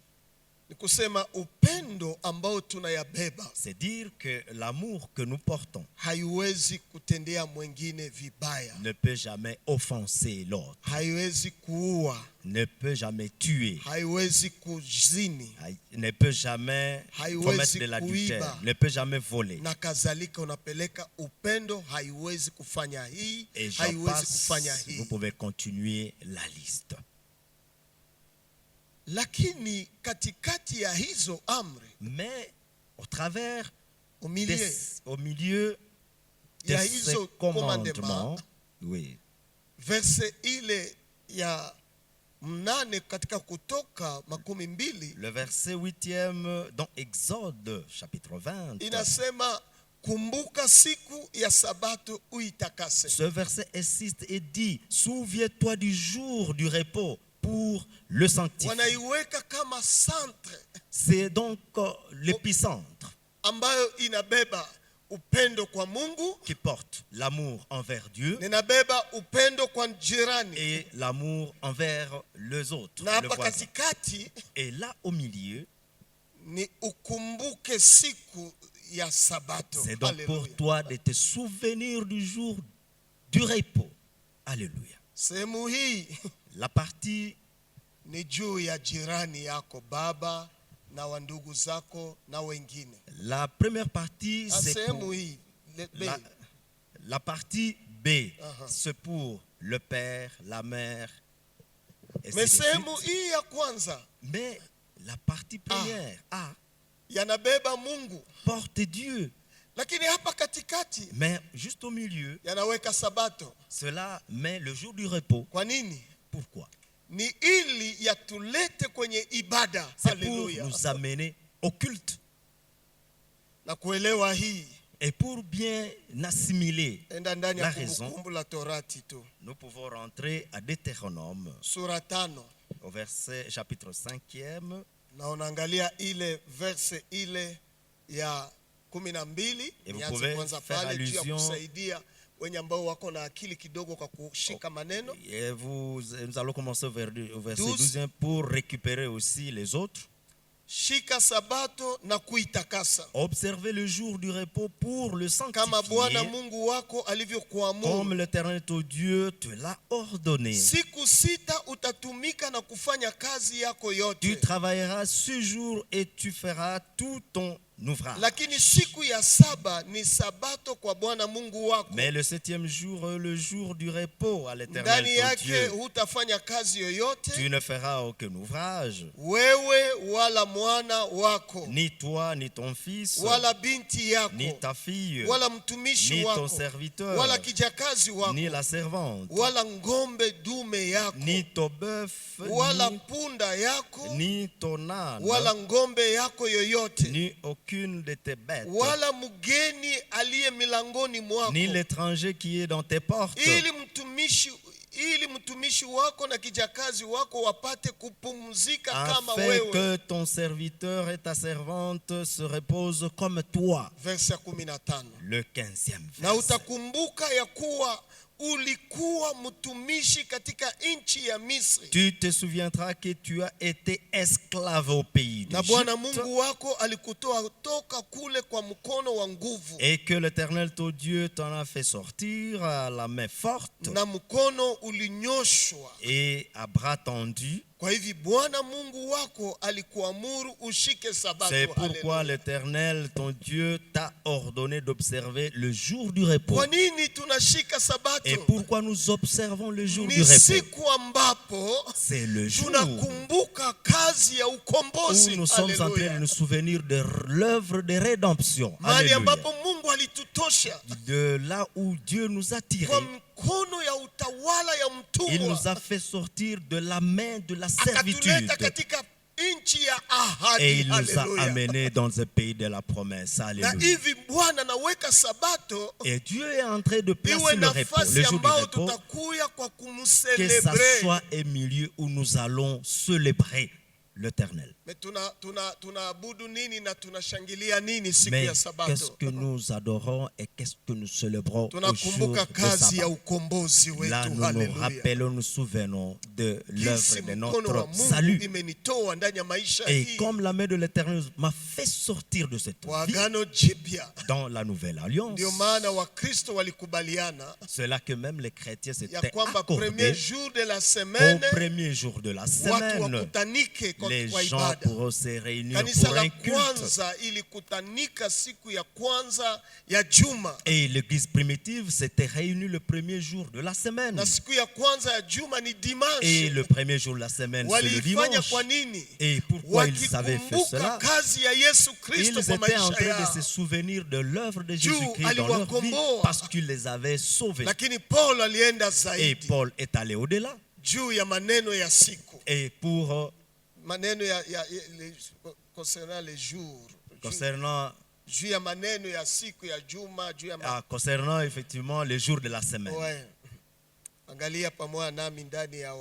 Ni kusema upendo ambao tunayabeba C'est dire que l'amour que nous portons haiwezi kutendea mwingine vibaya, ne peut jamais offenser l'autre, haiwezi kuua, ne peut jamais tuer, haiwezi kuzini ne peut jamais Haiwezi commettre de l'adultère, kuiba. ne peut jamais voler. na kadhalika. Unapeleka upendo, haiwezi kufanya hii, Et j'en haiwezi kufanya passe, hii. vous pouvez continuer la liste. Lakini katikati ya hizo amri, Mais au travers, au milieu au milieu de ya ces hizo commandements, commandements, oui, verse ile ya 8 katika Kutoka 12 le verset 8e dans Exode chapitre 20, inasema kumbuka siku ya sabato uitakase. ce verset insiste et dit, souviens-toi du jour du repos pour le sanctifier. Wanaiweka kama centre C'est donc l'épicentre ambayo inabeba upendo kwa Mungu, qui porte l'amour envers Dieu ninabeba upendo kwa jirani, et l'amour envers les autres, na le hapa voisin. katikati Et là au milieu, ni ukumbuke siku ya Sabato. c'est donc pour Haleluya. toi de te souvenir du jour du repos. Alléluia. Sehemu hii La partie ni juu ya jirani yako, baba na wandugu zako na wengine. La première partie, c'est Sehemu pour hii la partie B, Uh-huh. c'est pour le père, la mère, et Mais ainsi de sehemu suite. hii ya kwanza Mais la partie première, A, yanabeba Mungu, porte Dieu. lakini hapa katikati Mais juste au milieu, yanaweka Sabato. cela met le jour du repos. Kwa nini? Pourquoi? Ni ili yatulete kwenye ibada. C'est pour Haleluya. nous amener au culte. Na kuelewa hii, Et pour bien assimiler enda ndani la ya raison, Kumbukumbu la Torati tu, nous pouvons rentrer à Deutéronome, sura 5, au verset chapitre 5e, na unaangalia ile verse ile ya 12. Et vous Nianze pouvez kwanza faire pale juu ya allusion- kusaidia wenye ambao wako na akili kidogo kwa kushika maneno. et nous allons commencer au verset 12. 12 pour récupérer aussi les autres. Shika Sabato na kuitakasa Observez le jour du repos pour le kama Bwana sanctifier, Mungu wako comme alivyokuamuru. l'Éternel ton Dieu te l'a ordonné. Siku 6 utatumika na kufanya kazi yako Tu yote, travailleras ce jour et tu feras tout ton ouvrage. lakini siku ya 7 ni Sabato kwa Bwana Mungu wako. Mais le 7e jour, le jour du repos à l'Éternel Ndani ton yake Dieu, hutafanya kazi yoyote, tu ne feras aucun ouvrage, wewe wala mwana wako ni toi, ni ton fils, wala binti yako ni ta fille, wala mtumishi ni ton wako serviteur, wala kijakazi wako ni la servante, wala ng'ombe dume yako ni ton bœuf, wala punda yako ni ton âne, wala ng'ombe yako yoyote ni aucune de tes bêtes, wala mgeni aliye milangoni mwako, ni l'étranger qui est dans tes portes, ili mtumishi wako na kijakazi wako wapate kupumzika kama afin wewe. que ton serviteur et ta servante se reposent comme toi. Verse ya 15. Le 15e Na verset. utakumbuka ya kuwa ulikuwa mtumishi katika nchi ya Misri, Tu te souviendras que tu as été esclave au pays na Bwana d'Égypte Mungu wako alikutoa toka kule kwa mkono wa nguvu et que l'Éternel ton Dieu t'en a fait sortir à la main forte na mkono ulinyoshwa. et à bras tendu. Kwa hivi Bwana Mungu wako alikuamuru ushike Sabato. C'est pourquoi Haleluya. l'Éternel ton Dieu t'a ordonné d'observer le jour du repos. Kwa nini tunashika Sabato? Et pourquoi nous observons le jour du Ni repos? siku ambapo C'est le jour tunakumbuka kazi ya où ukombozi. nous sommes en train de Haleluya. nous souvenir de l'œuvre de rédemption. Mahali Alléluia. ambapo Mungu alitutosha De là où Dieu nous a tirés. kwa mkono ya utawala ya Il nous mtumwa, a fait sortir de la main de la servitude. akatuleta katika nchi ya ahadi. Et il nous a Haleluya. amenés dans un pays de la promesse. Na Alléluia. hivi Bwana naweka Sabato Et Dieu est en train de iwe placer le repos, nafasi le jour du ambao repos, tutakuya kwa que ça kumcelebre. soit un milieu où nous allons célébrer l'Éternel. Mais tunaabudu nini na tunashangilia nini siku Mais ya qu'est-ce Sabato? que nous adorons et qu'est-ce que nous célébrons au jour Tunakumbuka de kazi ya sabbat. ukombozi Là, wetu. nous nous Haleluya. rappelons, nous souvenons de l'œuvre Jinsi de mkono wa notre Mungu salut. imenitoa ndani ya maisha Et hii comme la main de l'Éternel m'a fait sortir de cette kwa vie agano jipya. dans la nouvelle alliance, Ndio maana Wakristo walikubaliana c'est là que même les chrétiens ya s'étaient kwamba premier accordés jour de la au semaine premier jour de la watu semaine. wakutanike Les kwa gens ibada. pourront se réunir Kanisa pour la un culte. kwanza ilikutanika siku ya kwanza ya juma, Et l'église primitive s'était réunie le premier jour de la semaine. na siku ya kwanza ya juma ni Et dimanche. le premier jour de la semaine, c'est le Waliifanya dimanche. kwa nini? Et pourquoi ils avaient fait Wakikumbuka cela? kazi ya Yesu Ils Kristo kwa étaient en maisha train de se yao. souvenir de l'œuvre de Juu Jésus-Christ dans leur vie aliwakomboa. parce qu'il les avait sauvés. Lakini Paulo alienda Et zaidi Paul est allé au-delà. juu ya maneno ya siku, Et pour maneno ya concernant les jours, juu ya maneno ya siku ya juma, juu ya concernant effectivement les jours de la semaine. Ouais. Angalia pamoja nami ndani ya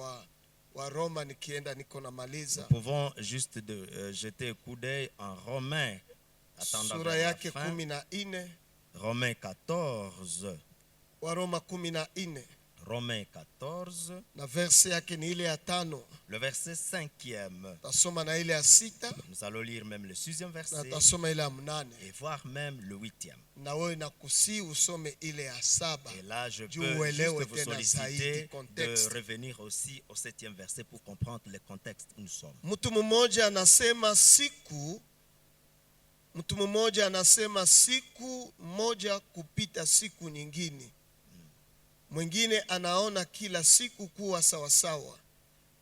Waroma nikienda niko namaliza. Nous pouvons juste jeter un coup d'œil en Romains. Attendant Sura vers la yake fin. 14. Romains 14. Waroma 14 Romains 14. na verse yake ni ile ya 5. Le verset 5e. Tasoma na ile ya 6 Nous allons lire même le 6e na verset tasoma ile ya 8. et voir même le 8e. Na wewe nakusi usome ile ya 7. Et là, je Juu peux uelewe juste vous tena solliciter zaidi de context. revenir aussi au 7e verset pour comprendre le contexte où nous sommes. Mtu mmoja anasema siku moja kupita siku nyingine. Mwingine anaona kila siku kuwa sawasawa.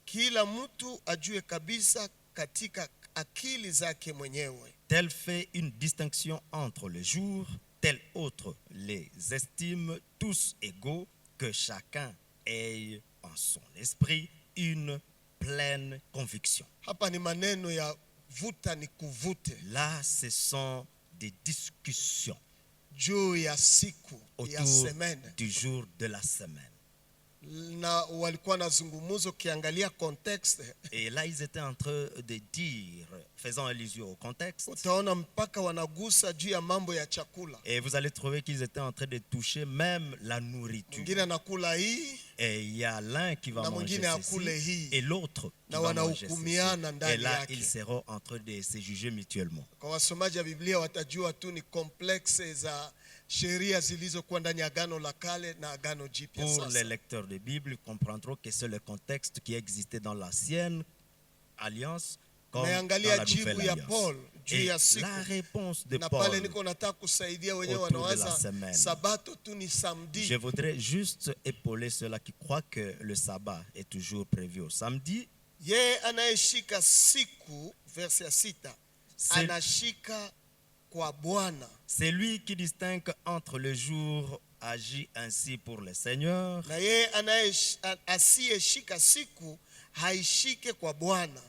Kila mtu ajue kabisa katika akili zake mwenyewe. Tel fait une distinction entre les jours, tel autre les estime tous égaux, que chacun ait en son esprit une pleine conviction. Hapa ni maneno ya vuta ni kuvute. Là, ce sont des discussions Juu ya siku ya autour semene. du jour de la semaine. Na walikuwa nazungumuzo kiangalia context. Et là, ils étaient en train de dire, faisant allusion au contexte, Utaona mpaka wanagusa juu ya mambo ya chakula. et vous allez trouver qu'ils étaient en train de toucher même la nourriture. Mwingine anakula hii Et il y a l'un qui va na manger mwingine akule ceci hii. et l'autre qui Na va manger ceci. wanahukumiana Et ndani là, yake. ils seront en train de se juger mutuellement. Kwa wasomaji wa Biblia watajua tu ni complexe za sheria zilizokuwa ndani ya Agano la Kale na Agano Jipya Pour les sasa. lecteurs de Bible, ils comprendront que c'est le contexte qui existait dans l'ancienne alliance comme dans Naangalia la jibu nouvelle ya alliance. Paul juu Et ya siku. la réponse de Na pale Paul, niko nataka kusaidia wenyewe autour de la wanawaza semaine. sabato tu ni samedi. je voudrais juste épauler ceux-là qui croient que le sabbat est toujours prévu au samedi. Yeye anayeshika siku, verse ya 6, C'est- anashika kwa Bwana. C'est lui qui distingue entre le jour agit ainsi pour le Seigneur Na yeye asiyeshika siku haishike kwa Bwana.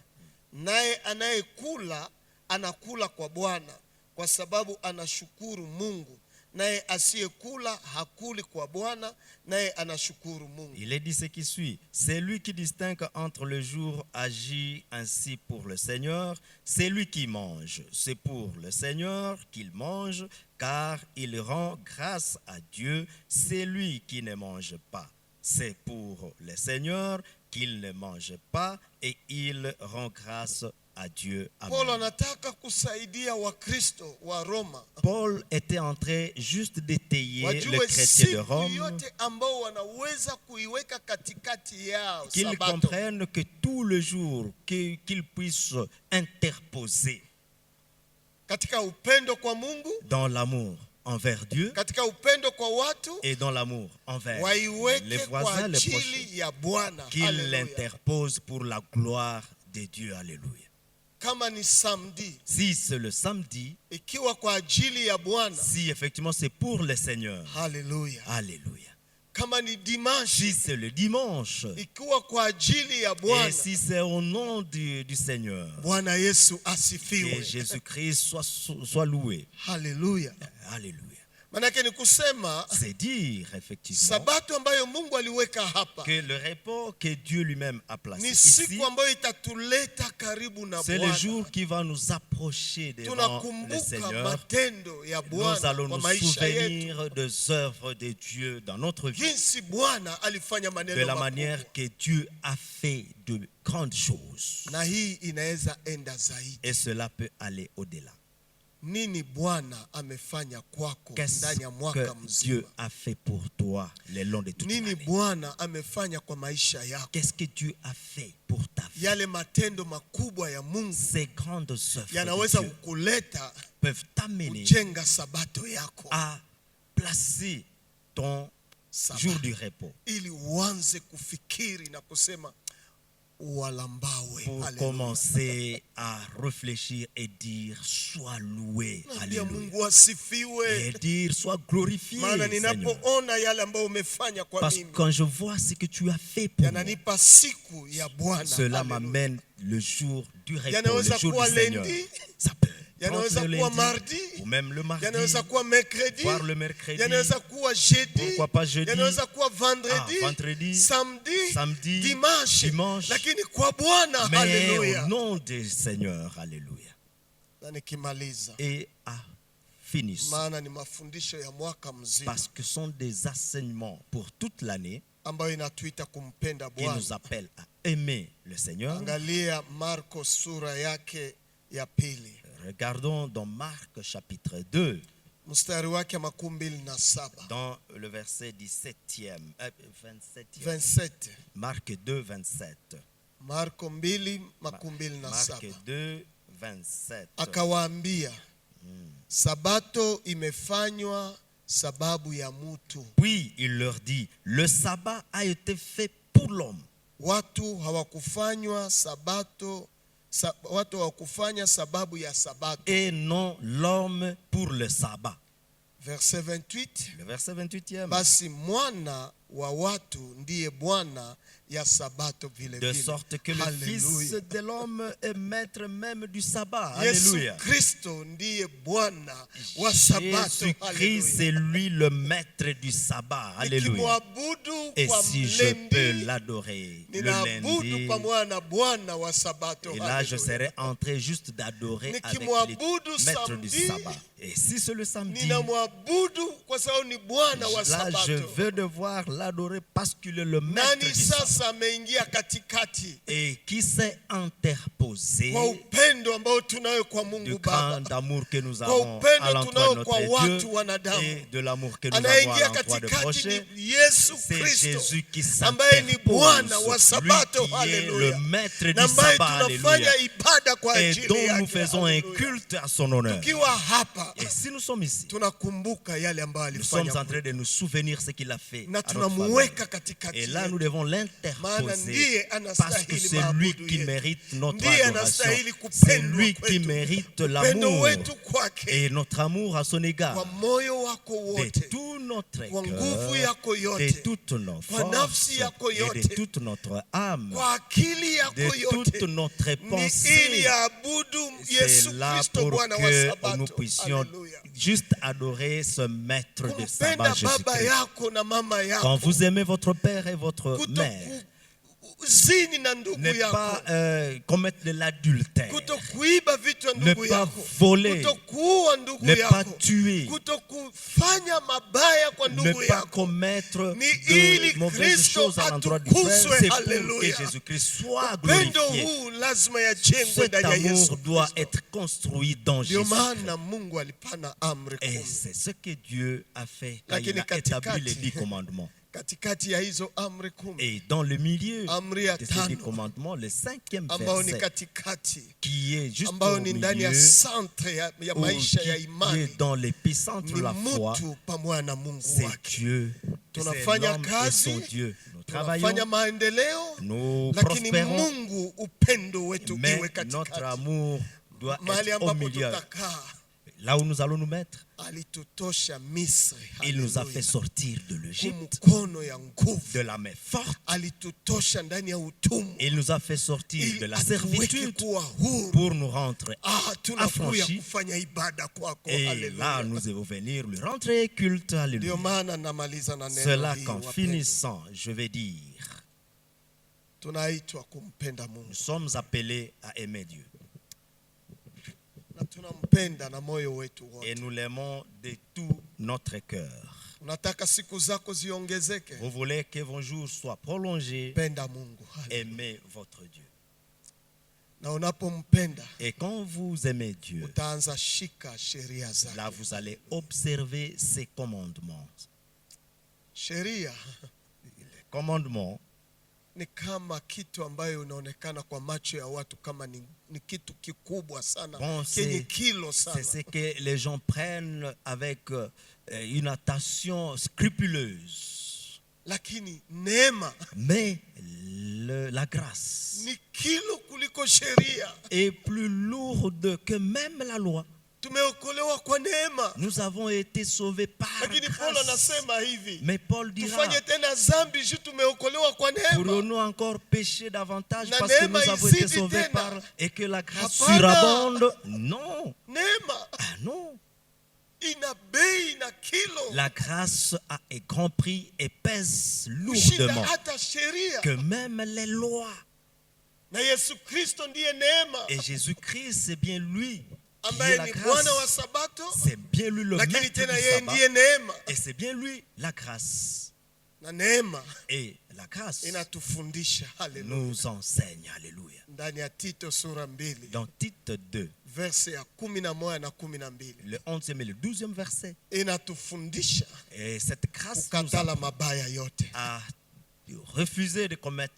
Naye anayekula anakula kwa Bwana kwa sababu anashukuru Mungu. Naye asiyekula hakuli kwa Bwana, naye anashukuru Mungu. Il est dit ce qui suit. C'est lui qui distingue entre le jour agit ainsi pour le Seigneur. C'est lui qui mange. C'est pour le Seigneur qu'il mange, car il rend grâce à Dieu. C'est lui qui ne mange pas. C'est pour le Seigneur qu'il ne mange pas, et il rend grâce à Dieu. Amen. Paulo anataka kusaidia Wakristo wa Roma Paul était en train juste d'étayer wajue les chrétiens de siku Rome, yote ambao wanaweza kuiweka katikati yao qu'ils sabato. comprennent que tout le jour qu'ils puissent interposer Katika upendo kwa Mungu, dans l'amour envers Dieu katika upendo kwa watu, et dans l'amour envers les waiweke kwa voisins, les prochains, ajili ya Bwana. qu'ils Haleluya. l'interposent pour la gloire de Dieu. Alléluia. Kama ni samedi, Si c'est le samedi, ikiwa kwa ajili ya Bwana. si effectivement c'est pour le Seigneur, Haleluya. alléluia. Kama ni dimanche, Si c'est le dimanche, ikiwa kwa ajili ya et Bwana. si c'est au nom du Seigneur, Bwana Yesu que asifiwe. Jésus-Christ soit loué. Haleluya. Alléluia. Manake ni kusema C'est dire effectivement sabato ambayo Mungu aliweka hapa que le repos que Dieu lui-même a placé ni ici, siku ambayo itatuleta karibu na c'est le Bwana. jour qui va nous approcher devant le Tunakumbuka Seigneur. matendo ya Nous Bwana allons kwa nous maisha yetu, souvenir des œuvres de Dieu dans notre vie, jinsi Bwana alifanya de maneno la makubwa. manière que Dieu a fait de grandes choses. Na hii inaweza enda zaidi. Et cela peut aller au-delà. Nini Bwana amefanya kwako Qu'est-ce ndani ya mwaka que mzima? Dieu a fait pour toi le long de toute Nini l'année? Bwana amefanya kwa maisha yako? Qu'est-ce que Dieu a fait pour ta vie? Yale matendo makubwa ya Mungu Ces grandes œuvres de yanaweza Dieu kukuleta peuvent t'amener kujenga sabato yako à placer ton jour du repos ili uanze kufikiri na kusema uwalambawe. pour Haleluya. commencer à réfléchir et dire sois loué, Naambia alléluia, Mungu asifiwe. et dire sois glorifié, Maana Seigneur, ninapoona yale ambayo umefanya kwa parce que mimi quand je vois ce que tu as fait pour moi, yananipa siku ya Bwana. cela Haleluya. m'amène le jour du repos, Yanaweza le jour kuwa du Seigneur. lundi, Ça peut yanaweza le kuwa lundi, mardi, ou même le mardi, yanaweza kuwa mercredi, voire le mercredi, yanaweza kuwa jeudi, pourquoi pas jeudi, yanaweza kuwa vendredi, vendredi, samedi, dimanche, lakini kwa Bwana, mais haleluya. au nom du Seigneur, alléluia. Na nikimaliza, Et à finir, maana ni mafundisho ya mwaka mzima parce que ce sont des enseignements pour toute l'année ambayo inatuita kumpenda qui nous Bwana. appellent à aimer le Seigneur. Angalia Marko sura yake ya pili, Regardons dans Marc chapitre 2, mstari wake 27. dans le verset 27e. 27. Marc 2, 27. Marko 2:27. Marc 2, 27. Akawaambia, Sabato imefanywa sababu ya mtu. Puis il leur dit, le sabbat a été fait pour l'homme. Watu hawakufanywa hawakufanya sababu ya sabato. Et non l'homme pour le sabbat. Verset 28. Le verset 28e. Basi mwana wa watu ndiye Bwana ya sabato vile De vile. sorte que le Fils Hallelujah. de l'homme est maître même du sabbat. Yesu Alléluia. Kristo ndiye Bwana wa sabato. Jésus-Christ, c'est lui le maître du sabbat. Alléluia. Nikimwabudu Et kwa si je peux mlendi, l'adorer le ninaabudu lundi, pamoja na Bwana wa sabato. et là je Hallelujah. serai en train juste d'adorer avec Nikimwabudu le maître du samedi, sabbat. Et si c'est le samedi, ninamwabudu kwa sababu ni Bwana wa là je sabato. veux devoir l'adorer parce qu'il est le maître Nani du sabbat. sasa ameingia katikati Et qui s'est interposé kwa upendo ambao tunayo kwa du Mungu grand Baba, amour que nous kwa avons à upendo l'endroit de tunao kwa notre watu Dieu wanadamu. et de l'amour que nous avons à Anaingia l'endroit de katikati prochain. ni Yesu C'est Kristo Jésus qui ambaye ni Bwana wa s'interpose, sabato. lui qui est Haleluya. le maître Na du ambaye sabbat, tunafanya alléluia, ibada kwa et ajili dont nous yake. faisons un Haleluya. culte à son honneur. Tukiwa hapa Et si nous sommes ici, tunakumbuka yale ambayo nous sommes alifanya en train de nous souvenir ce qu'il a fait na à notre faveur. tunamuweka katikati Et là, yetu. nous devons Maana l'interposer ndiye parce que anastahili c'est lui maabudu qui yetu. mérite notre Ndiye adoration. anastahili C'est kupendwa lui qui kwetu. mérite Upendo l'amour wetu kwake et notre amour à son kwa égard. moyo wako De wote, tout notre kwa nguvu cœur, yako de yote, toute notre kwa force nafsi yako et de yote, toute notre âme, kwa akili yako de yote, toute notre ni ili pensée. aabudu C'est Yesu là Kristo pour Bwana wa que nous sabato. puissions Haleluya. juste adorer ce maître de Kumpenda sabbat, baba Jésus-Christ. yako na mama Quand yako, vous aimez votre père et votre mère, kutokuzini na ndugu ne pas yako, commettre de l'adultère, kutokuiba vitu ya ne ndugu pas yako, voler, kutokuua ndugu ne pas yako, tuer, kutokufanya mabaya kwa ne ndugu pas yako, commettre ni ili de mauvaises Kristo choses à l'endroit du frère, atukuzwe. c'est pour que Haleluya. Jésus-Christ soit Upendo glorifié. huu lazima yajengwe Cet ndani ya Yesu amour doit Kristo. être construit dans Ndio Jésus. maana Mungu alipana amri Et 10. c'est ce que Dieu a fait quand Lakini il a établi katikati- les 10 commandements. Katikati ya hizo amri 10 Et dans le milieu amri ya de ces 10 tano commandements, le 5e ambao ni verset katikati, qui est juste ambao au ni ndani ya milieu, centre ya ou maisha ya qui imani, est dans l'épicentre de ni la foi, mtu pamoja na Mungu c'est wake. Dieu. C'est Tunafanya l'homme et kazi, son Dieu. Nous Tunafanya travaillons, maendeleo, nous lakini prospérons, Mungu upendo wetu mais iwe notre katikati. amour doit Mahali être au ambapo milieu. tutakaa, Là où nous allons nous mettre, alitutosha Misri. il nous a Haleluya. fait sortir de l'Égypte Kumkono ya nguvu, de la main forte. alitutosha ndani ya utumwa Il nous a fait sortir de ili la atuweke servitude kuwa huru. pour nous rendre. Tunakuya affranchi. kufanya ibada kwako. Et là, Haleluya. nous devons venir lui rentrer culte. Ndio Alléluia. maana namaliza na neno Cela hili, qu'en wapendwa. finissant, je vais dire, Tunaitwa kumpenda Mungu nous sommes appelés à aimer Dieu. na tunampenda na moyo wetu Et wote. nous l'aimons de tout notre cœur. Unataka siku zako ziongezeke? Vous voulez que vos jours soient prolongés, Penda Mungu. Haleluya. aimez votre Dieu. Na unapompenda Et quand vous aimez Dieu, utaanza shika sheria zake. là vous allez observer ses commandements. Sheria Les commandements, ni kama kitu ambayo unaonekana kwa macho ya watu kama ni kitu kikubwa sana, Bon, kenye kilo c'est sana, ce que les gens prennent avec une attention scrupuleuse. lakini neema Mais la grâce ni kilo kuliko sheria. est plus lourde que même la loi. Tumeokolewa kwa neema. Nous avons été sauvés par Lakini Paulo grâce. anasema hivi, Mais Paul dira, tufanye tena dhambi juu tumeokolewa kwa neema. pourrions-nous encore pécher davantage Na parce que neema nous avons été izidi sauvés tena. par et que la grâce Hapana. surabonde? Non. Neema Ah non. ina bei na kilo La grâce a un grand prix et pèse kushinda lourdement hata sheria. que même les lois. Na Yesu Kristo ndiye neema, Et Jésus-Christ, c'est bien lui qui est ambaye la ni grâce. Bwana wa Sabato, C'est bien lui le lakini maître tena du yeye sabbat. ndiye neema. Et c'est bien lui la grâce. Na neema Et la grâce inatufundisha, haleluya, nous enseigne. Alléluia. ndani ya Tito sura 2 Dans Tite 2, verse ya 11 na 12, le 11e et le 12e verset. inatufundisha Et cette grâce nous kukatala mabaya yote. a refusé de commettre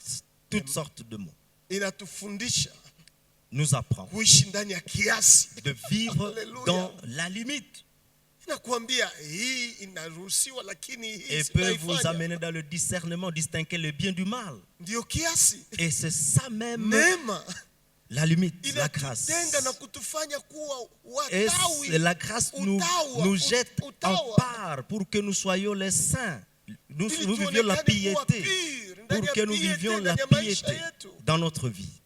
toutes sortes de maux. Inatufundisha Nous apprend kuishi ndani ya kiasi. de vivre Alléluia. dans la limite. Inakuambia hii inaruhusiwa, lakini hii Et peut vous sifaifanya. amener dans le discernement, distinguer le bien du mal. Ndio kiasi. Et c'est ça même Neema la limite, la grâce. inatutenga na kutufanya kuwa Et watawi. la grâce nous jette en part pour que nous soyons les saints. Nous vivions la piété. Pour que nous vivions la piété dans notre vie.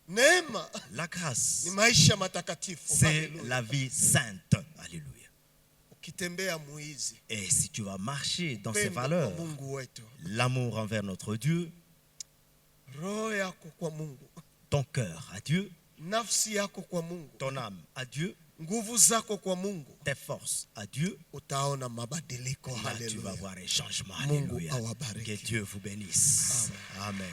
Neema La grâce, ni maisha matakatifu. c'est Haleluya. la vie sainte. Alléluia. Ukitembea muizi, Et si tu vas marcher dans ces pendo kwa valeurs, Mungu wetu, l'amour envers notre Dieu, roho yako kwa Mungu, ton cœur à Dieu, nafsi yako kwa Mungu, ton âme à Dieu, nguvu zako kwa Mungu, tes forces à Dieu, utaona mabadiliko. là tu vas Haleluya. voir un changement. Mungu Alléluia. awabariki. Que Dieu vous bénisse. Amen.